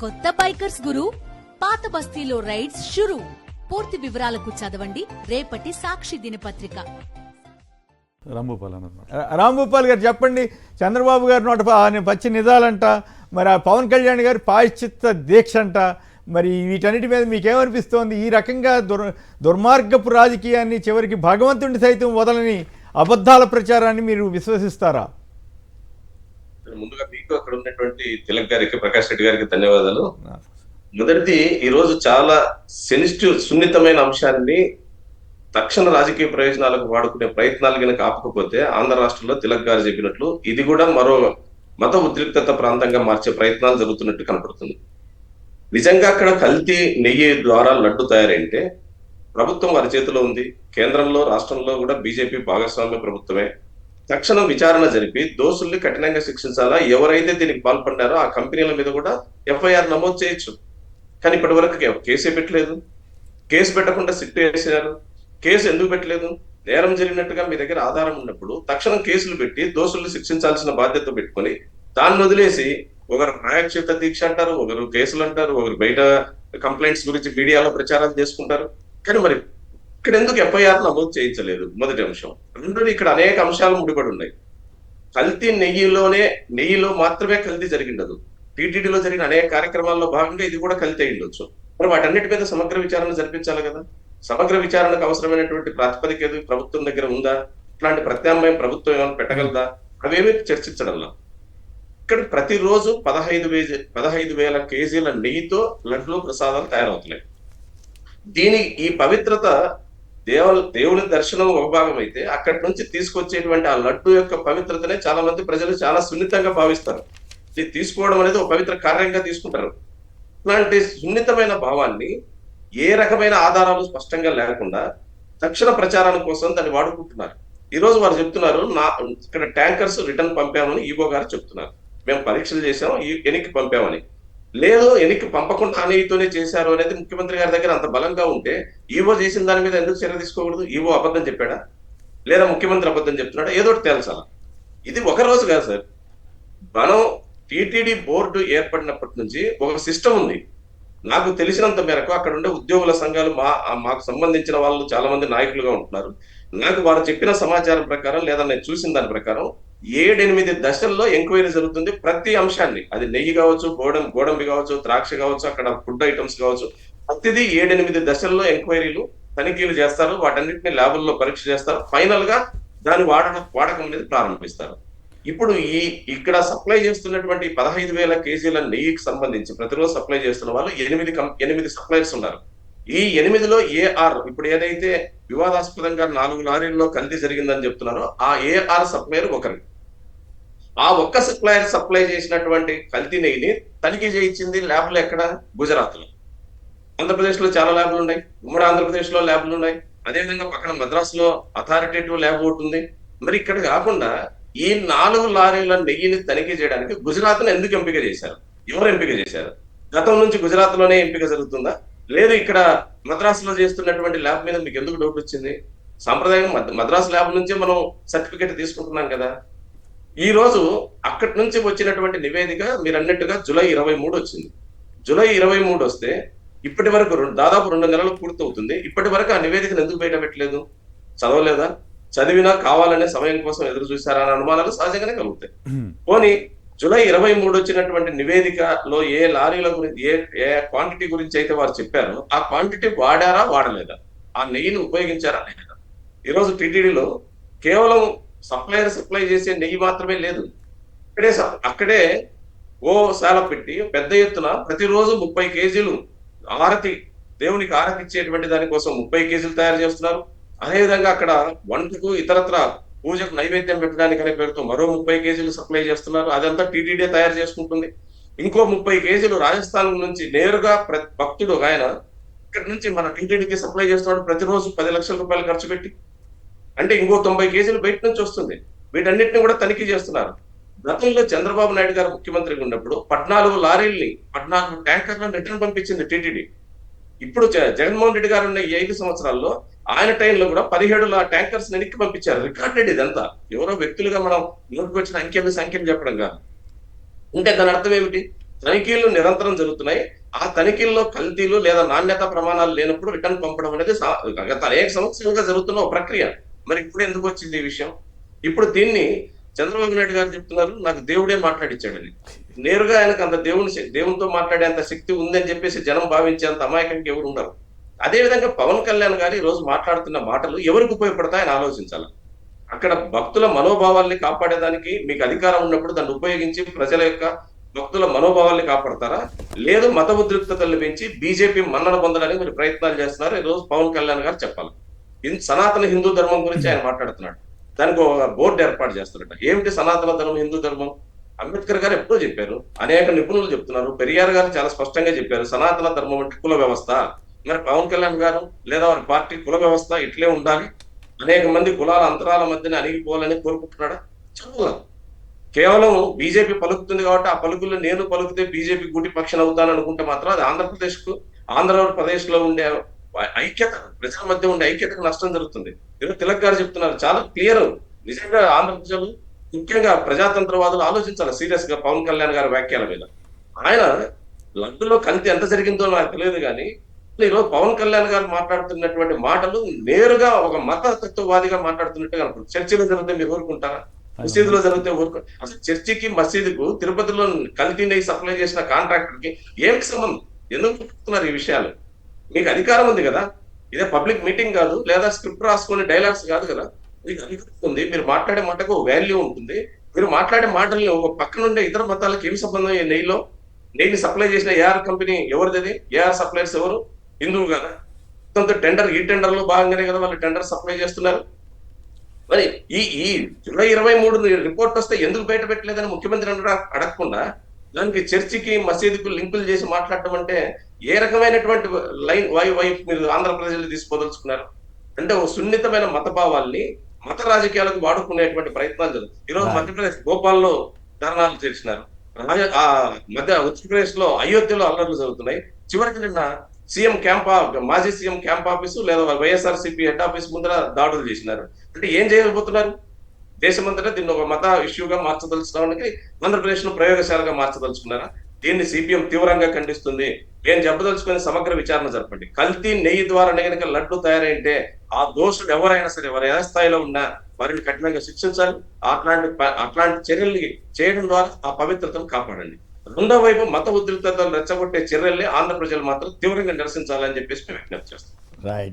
కొత్త బైకర్స్ గురు, పాత బస్తీలో రైడ్స్ షురు. పూర్తి వివరాలకు చదవండి రేపటి సాక్షి దినపత్రిక. రాంభూపాల్ గారు చెప్పండి, చంద్రబాబు గారు నోట పచ్చి నిజాలంట, మరి ఆ పవన్ కళ్యాణ్ గారి పాశ్చిత్త దీక్ష అంట, మరి వీటన్నిటి మీద మీకేమనిపిస్తోంది? ఈ రకంగా దుర్మార్గపు రాజకీయాన్ని, చివరికి భగవంతుడిని సైతం వదలని అబద్ధాల ప్రచారాన్ని మీరు విశ్వసిస్తారా? ముందుగా మీకు అక్కడ ఉన్నటువంటి తిలక్ గారికి, ప్రకాష్ రెడ్డి గారికి ధన్యవాదాలు. మొదటిది, ఈ రోజు చాలా సెన్సిటివ్, సున్నితమైన అంశాన్ని తక్షణ రాజకీయ ప్రయోజనాలకు వాడుకునే ప్రయత్నాలు కనుక ఆపకపోతే ఆంధ్ర రాష్ట్రంలో తిలక్ గారు చెప్పినట్లు ఇది కూడా మరో మత ఉద్రిక్తత ప్రాంతంగా మార్చే ప్రయత్నాలు జరుగుతున్నట్టు కనపడుతుంది. నిజంగా అక్కడ కల్తీ నెయ్యి ద్వారా లడ్డు తయారైంటే ప్రభుత్వం వారి చేతిలో ఉంది. కేంద్రంలో, రాష్ట్రంలో కూడా బీజేపీ భాగస్వామ్య ప్రభుత్వమే. తక్షణం విచారణ జరిపి దోషుల్ని కఠినంగా శిక్షించాలా. ఎవరైతే దీనికి పాల్పడ్డారో ఆ కంపెనీల మీద కూడా ఎఫ్ఐఆర్ నమోదు చేయొచ్చు. కానీ ఇప్పటి వరకు కేసే పెట్టలేదు. కేసు పెట్టకుండా సిట్ వేసారు. కేసు ఎందుకు పెట్టలేదు? నేరం జరిగినట్టుగా మీ దగ్గర ఆధారం ఉన్నప్పుడు తక్షణం కేసులు పెట్టి దోషుల్ని శిక్షించాల్సిన బాధ్యత పెట్టుకొని దాన్ని వదిలేసి ఒకరు ప్రాయశ్చిత్త దీక్ష అంటారు, ఒకరు కేసులు అంటారు, ఒకరు బయట కంప్లైంట్స్ గురించి మీడియాలో ప్రచారాలు చేసుకుంటారు. కానీ మరి ఇక్కడ ఎందుకు ఎఫ్ఐఆర్ నమోదు చేయించలేదు? మొదటి అంశం. రెండోది, ఇక్కడ అనేక అంశాలు ముడిపడి ఉన్నాయి. కల్తీ నెయ్యిలో మాత్రమే కల్తీ జరిగిండదు. టీటీడీలో జరిగిన అనేక కార్యక్రమాల్లో భాగంగా ఇది కూడా కల్తీ అయ్యిండొచ్చు. మరి వాటన్నిటి మీద సమగ్ర విచారణ జరిపించాలి కదా. సమగ్ర విచారణకు అవసరమైనటువంటి ప్రాతిపదిక ఏది ప్రభుత్వం దగ్గర ఉందా? ఇట్లాంటి ప్రత్యామ్నాయం ప్రభుత్వం ఏమైనా పెట్టగలదా? అవేమీ చర్చించడంలా. ఇక్కడ ప్రతిరోజు 15,000 కేజీల నెయ్యితో లడ్లు, ప్రసాదాలు తయారవుతున్నాయి. ఈ పవిత్రత దేవుని దర్శనం ఒక భాగం అయితే, అక్కడి నుంచి తీసుకొచ్చేటువంటి ఆ లడ్డు యొక్క పవిత్రతనే చాలా మంది ప్రజలు చాలా సున్నితంగా భావిస్తారు. ఇది తీసుకోవడం అనేది ఒక పవిత్ర కార్యంగా తీసుకుంటారు. ఇలాంటి సున్నితమైన భావాన్ని ఏ రకమైన ఆధారాలు స్పష్టంగా లేకుండా తక్షణ ప్రచారం కోసం దాన్ని వాడుకుంటున్నారు. ఈ రోజు వారు చెప్తున్నారు, ఇక్కడ ట్యాంకర్స్ రిటర్న్ పంపామని ఈవో గారు చెప్తున్నారు. మేము పరీక్షలు చేసాం, వెనక్కి పంపామని. లేదు, వెనక్కి పంపకుండా అనేతోనే చేశారు అనేది ముఖ్యమంత్రి గారి దగ్గర అంత బలంగా ఉంటే ఈవో చేసిన దాని మీద ఎందుకు చర్య తీసుకోకూడదు? ఈవో అబద్ధం చెప్పాడా, లేదా ముఖ్యమంత్రి అబద్ధం చెప్తున్నాడా? ఏదో ఒకటి తేల్చాల. ఇది ఒక రోజు కాదు సార్. మనం టీటీడీ బోర్డు ఏర్పడినప్పటి నుంచి ఒక సిస్టమ్ ఉంది. నాకు తెలిసినంత మేరకు అక్కడ ఉండే ఉద్యోగుల సంఘాలు మాకు సంబంధించిన వాళ్ళు చాలా మంది నాయకులుగా ఉంటున్నారు. నాకు వారు చెప్పిన సమాచారం ప్రకారం, లేదా నేను చూసిన దాని ప్రకారం 7-8 దశల్లో ఎంక్వైరీ జరుగుతుంది. ప్రతి అంశాన్ని, అది నెయ్యి కావచ్చు, గోడంబి కావచ్చు, ద్రాక్ష కావచ్చు, అక్కడ ఫుడ్ ఐటమ్స్ కావచ్చు, ప్రతిదీ 7-8 దశల్లో ఎంక్వైరీలు, తనిఖీలు చేస్తారు. వాటన్నిటిని ల్యాబుల్లో పరీక్ష చేస్తారు. ఫైనల్ గా దాని వాడకం అనేది ప్రారంభిస్తారు. ఇప్పుడు ఇక్కడ సప్లై చేస్తున్నటువంటి 15,000 కేజీల నెయ్యికి సంబంధించి ప్రతిరోజు సప్లై చేస్తున్న వాళ్ళు 8 సప్లైర్స్ ఉన్నారు. ఈ 8లో ఏఆర్, ఇప్పుడు ఏదైతే వివాదాస్పదంగా 4 లారీల్లో కల్తీ జరిగిందని చెప్తున్నారో ఆ ఏఆర్ సప్లైర్ ఒకరు. ఆ ఒక్క సప్లైర్ సప్లై చేసినటువంటి కల్తీ నెయ్యిని తనిఖీ చేయించింది ల్యాబ్లు ఎక్కడ? గుజరాత్ లో. ఆంధ్రప్రదేశ్ లో చాలా ల్యాబ్లు ఉన్నాయి, ఉమ్మడి ఆంధ్రప్రదేశ్ లో ల్యాబ్లు ఉన్నాయి. అదేవిధంగా పక్కన మద్రాస్ లో అథారిటేటివ్ ల్యాబ్ ఒకటి ఉంది. మరి ఇక్కడ కాకుండా ఈ 4 లారీల నెయ్యిని తనిఖీ చేయడానికి గుజరాత్ ను ఎందుకు ఎంపిక చేశారు? ఎవరు ఎంపిక చేశారు? గతం నుంచి గుజరాత్ లోనే ఎంపిక జరుగుతుందా, లేదు ఇక్కడ మద్రాస్ లో చేస్తున్నటువంటి ల్యాబ్ మీద మీకు ఎందుకు డౌట్ వచ్చింది? సాంప్రదాయం మద్రాస్ ల్యాబ్ నుంచే మనం సర్టిఫికేట్ తీసుకుంటున్నాం కదా. ఈ రోజు అక్కడి నుంచి వచ్చినటువంటి నివేదిక మీరు అన్నట్టుగా జూలై 23 వచ్చింది. జూలై 23 వస్తే ఇప్పటి వరకు దాదాపు 2 నెలలు పూర్తవుతుంది. ఇప్పటి వరకు ఆ నివేదికను ఎందుకు బయట పెట్టలేదు? చదవలేదా? చదివినా కావాలనే సమయం కోసం ఎదురు చూశారా అనే అనుమానాలు సహజంగానే కలుగుతాయి. పోనీ జూలై 23 వచ్చినటువంటి నివేదికలో ఏ లారీల గురించి, ఏ క్వాంటిటీ గురించి అయితే వారు చెప్పారో ఆ క్వాంటిటీ వాడారా, వాడలేదా? ఆ నెయ్యిని ఉపయోగించారా, లేదా? ఈరోజు టీటీడీలో కేవలం సప్లై చేసే నెయ్యి మాత్రమే లేదు. అక్కడే ఓ శాల పెట్టి పెద్ద ఎత్తున ప్రతిరోజు 30 కేజీలు ఆరతి, దేవునికి ఆరతి ఇచ్చేటువంటి దానికోసం 30 కేజీలు తయారు చేస్తున్నారు. అదేవిధంగా అక్కడ వంటకు, ఇతరత్ర పూజకు నైవేద్యం పెట్టడానికి అనే పేరుతో మరో 30 కేజీలు సప్లై చేస్తున్నారు. అదంతా టీటీడీ తయారు చేసుకుంటుంది. ఇంకో 30 కేజీలు రాజస్థాన్ నుంచి నేరుగా భక్తుడు ఆయన ఇక్కడ నుంచి మన టీటీడీకి సప్లై చేస్తున్నాడు ప్రతిరోజు 10 లక్షల రూపాయలు ఖర్చు పెట్టి. అంటే ఇంకో 90 కేజీలు బయట నుంచి వస్తుంది. వీటన్నిటిని కూడా తనిఖీ చేస్తున్నారు. గతంలో చంద్రబాబు నాయుడు గారు ముఖ్యమంత్రిగా ఉన్నప్పుడు 14 లారీల్ని, 14 ట్యాంకర్లను రిటర్న్ పంపించింది టీటీడీ. ఇప్పుడు జగన్మోహన్ రెడ్డి గారు ఉన్న ఈ 5 సంవత్సరాల్లో ఆయన టైంలో కూడా 17 ట్యాంకర్స్ వెనక్కి పంపించారు. రికార్డెడ్ ఇదంతా. ఎవరో వ్యక్తులుగా మనం నోటికి వచ్చిన సంఖ్యలు చెప్పడం కాదు. అంటే దాని అర్థం ఏమిటి? తనిఖీలు నిరంతరం జరుగుతున్నాయి. ఆ తనిఖీల్లో కల్తీలు లేదా నాణ్యత ప్రమాణాలు లేనప్పుడు రిటర్న్ పంపడం అనేది గత అనేక సంవత్సరాలుగా జరుగుతున్న ఒక ప్రక్రియ. మరి ఇప్పుడు ఎందుకు వచ్చింది ఈ విషయం? ఇప్పుడు దీన్ని చంద్రబాబు నాయుడు గారు చెప్తున్నారు నాకు దేవుడే మాట్లాడించాడని. నేరుగా ఆయనకు అంత దేవునితో మాట్లాడేంత శక్తి ఉందని చెప్పేసి జనం భావించేంత అమాయకంగా ఎవరు ఉండరు. అదే విధంగా పవన్ కళ్యాణ్ గారు ఈ రోజు మాట్లాడుతున్న మాటలు ఎవరికి ఉపయోగపడతాయని ఆలోచించాలి. అక్కడ భక్తుల మనోభావాల్ని కాపాడేదానికి మీకు అధికారం ఉన్నప్పుడు దాన్ని ఉపయోగించి ప్రజల యొక్క భక్తుల మనోభావాల్ని కాపాడతారా, లేదు మత ఉద్రిక్తతల్ని పెంచి బీజేపీ మన్నన పొందడానికి మీరు ప్రయత్నాలు చేస్తున్నారు. ఈ రోజు పవన్ కళ్యాణ్ గారు చెప్పాలి. సనాతన హిందూ ధర్మం గురించి ఆయన మాట్లాడుతున్నాడు. దానికి ఒక బోర్డు ఏర్పాటు చేస్తారట. ఏమిటి సనాతన ధర్మం, హిందూ ధర్మం? అంబేద్కర్ గారు ఎప్పుడో చెప్పారు, అనేక నిపుణులు చెప్తున్నారు, పెరియార్ గారు చాలా స్పష్టంగా చెప్పారు సనాతన ధర్మం అంటే కుల వ్యవస్థ. మరి పవన్ కళ్యాణ్ గారు లేదా వారి పార్టీ కుల వ్యవస్థ ఇట్లే ఉండాలి, అనేక మంది కులాల అంతరాల మధ్యన అణిగిపోవాలని కోరుకుంటున్నాడా? చెప్పగలరు. కేవలం బీజేపీ పలుకుతుంది కాబట్టి ఆ పలుకులు నేను పలుకుతే బీజేపీ గూటి పక్షం అవుతాను అనుకుంటే మాత్రం అది ఆంధ్రప్రదేశ్ లో ఉండే ఐక్యత, ప్రజల మధ్య ఉండే ఐక్యతకు నష్టం జరుగుతుంది. ఈరోజు తిలక్ గారు చెప్తున్నారు చాలా క్లియర్. నిజంగా ఆంధ్ర ప్రజలు, ముఖ్యంగా ప్రజాతంత్రవాదులు ఆలోచించాలి సీరియస్ గా పవన్ కళ్యాణ్ గారి వ్యాఖ్యల మీద. ఆయన లడ్డులో కంతి ఎంత జరిగిందో నాకు తెలియదు కానీ ఈరోజు పవన్ కళ్యాణ్ గారు మాట్లాడుతున్నటువంటి మాటలు నేరుగా ఒక మత తత్వవాదిగా మాట్లాడుతున్నట్టుగా అనుకుంటుంది. చర్చిలో జరిగితే మీరు ఊరుకుంటారా? మసీదులో జరిగితే ఊరుకుంటారు? అసలు చర్చికి మసీదుకు తిరుపతిలో కల్తీ నెయ్యి సప్లై చేసిన కాంట్రాక్టర్ కి ఏమిటి సంబంధం? ఎందుకు చెప్తున్నారు ఈ విషయాలు? మీకు అధికారం ఉంది కదా, ఇదే పబ్లిక్ మీటింగ్ కాదు, లేదా స్క్రిప్ట్ రాసుకునే డైలాగ్స్ కాదు కదా. మీకు అధికారం ఉంది, మీరు మాట్లాడే మాటకు వాల్యూ ఉంటుంది. మీరు మాట్లాడే మాటల్ని ఒక పక్క నుండే ఇతర మతాలకు ఏమి సంబంధం? ఈ నెయ్యిని సప్లై చేసిన ఏఆర్ కంపెనీ ఎవరిది? ఏఆర్ సప్లైర్స్ ఎవరు? హిందువు కదా. టెండర్, ఈ టెండర్ లో భాగంగానే కదా వాళ్ళు టెండర్ సప్లై చేస్తున్నారు. మరి ఈ జూలై 23 రిపోర్ట్ వస్తే ఎందుకు బయట పెట్టలేదని ముఖ్యమంత్రి అడగకుండా దానికి చర్చికి మసీదుకు లింకులు చేసి మాట్లాడటం అంటే ఏ రకమైనటువంటి లైన్ వైపు మీరు ఆంధ్ర ప్రజలు తీసుకోదలుచుకున్నారు? అంటే ఒక సున్నితమైన మత భావాల్ని మత రాజకీయాలకు వాడుకునేటువంటి ప్రయత్నాలు జరుగుతాయి. ఈరోజు మధ్యప్రదేశ్ భోపాల్లో ధర్నాలు చేసినారు. ఉత్తరప్రదేశ్ లో అయోధ్యలో అల్లర్లు జరుగుతున్నాయి. చివరికి నిన్న మాజీ సీఎం క్యాంప్ ఆఫీసు లేదా వైఎస్ఆర్సీపీ హెడ్ ఆఫీస్ ముందర దాడులు చేసినారు. అంటే ఏం చేయబోతున్నారు? దేశమంతటా దీన్ని ఒక మత ఇష్యూగా మార్చదలుచుకోవడానికి ఆంధ్రప్రదేశ్ ను ప్రయోగశాలగా మార్చదలుచుకున్నారా? దీన్ని సిపిఎం తీవ్రంగా ఖండిస్తుంది. ఏం చెప్పదలుచుకుని సమగ్ర విచారణ జరపండి. కల్తీ నెయ్యి ద్వారా కనుక లడ్డు తయారైంటే ఆ దోషులు ఎవరైనా సరే, వారు ఏ స్థాయిలో ఉన్నా వారిని కఠినంగా శిక్షించాలి. అట్లాంటి చర్యలు చేయడం ద్వారా ఆ పవిత్రతను కాపాడండి. రెండో వైపు మత ఉద్రిక్తతలు రెచ్చగొట్టే చర్యల్ని ఆంధ్ర ప్రజలు మాత్రం తీవ్రంగా నిరసించాలని చెప్పేసి మేము విజ్ఞప్తి చేస్తాం. రైట్.